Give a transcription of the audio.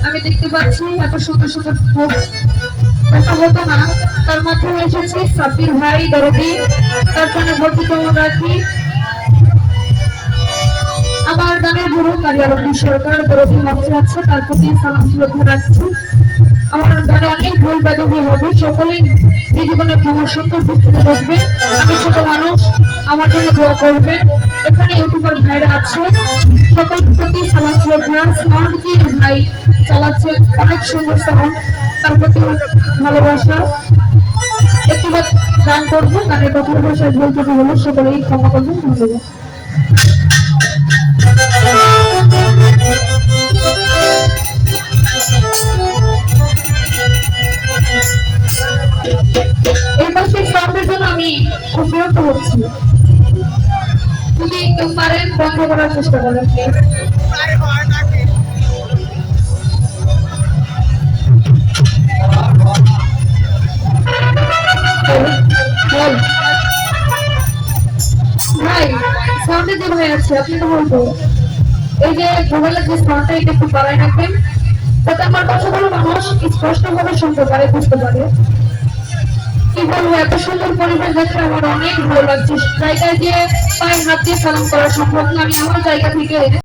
আমি দেখতে পাচ্ছি এত সুন্দর সুন্দর কথা হতো না, তার মাধ্যমে এসেছে সাব্বির ভাই দরদি, তার জন্য ভর্তি কেমন রাখি। আমার গানের গুরু কারিয়ারী সরকার দরদি মঞ্চে আছে, তার প্রতি সালাম শ্রদ্ধা রাখছি। আমার গানে অনেক ভুল বেদবি হবে, সকলেই জীবনে ভ্রমণ সুন্দর ভিত্তিতে বসবেন। আমি ছোট মানুষ, আমার জন্য দোয়া করবেন। এখানে ইউটিউবার ভাইরা আছে, সকল প্রতি সালাম শ্রদ্ধা। সাউন্ড জি ভাই চালাচ্ছে, অনেক সুন্দর সাউন্ড, তার প্রতি ভালোবাসা। একটু গান করবো, গানের কথা ভাষায় ভুল ত্রুটি হলে সকলেই ক্ষমা করবেন। ধন্যবাদ। এই পাশে সাউন্ডের জন্য আমি খুব বিরক্ত হচ্ছি, যদি কেউ পারেন বন্ধ করার চেষ্টা করেন প্লিজ। ভাই সাউন্ডে যে ভাই আছে, আপনি তো বলবো এই যে মোবাইলের যে সাউন্ডটা, এটা একটু বাড়াই রাখবেন, যাতে আমার কথাগুলো মানুষ স্পষ্ট ভাবে শুনতে পারে, বুঝতে পারে। কি বলবো, এত সুন্দর পরিবেশ দেখে আমার অনেক ভালো লাগছে। জায়গায় যে পায়ে হাত দিয়ে সালাম করা সম্ভব না, আমি আমার জায়গা থেকে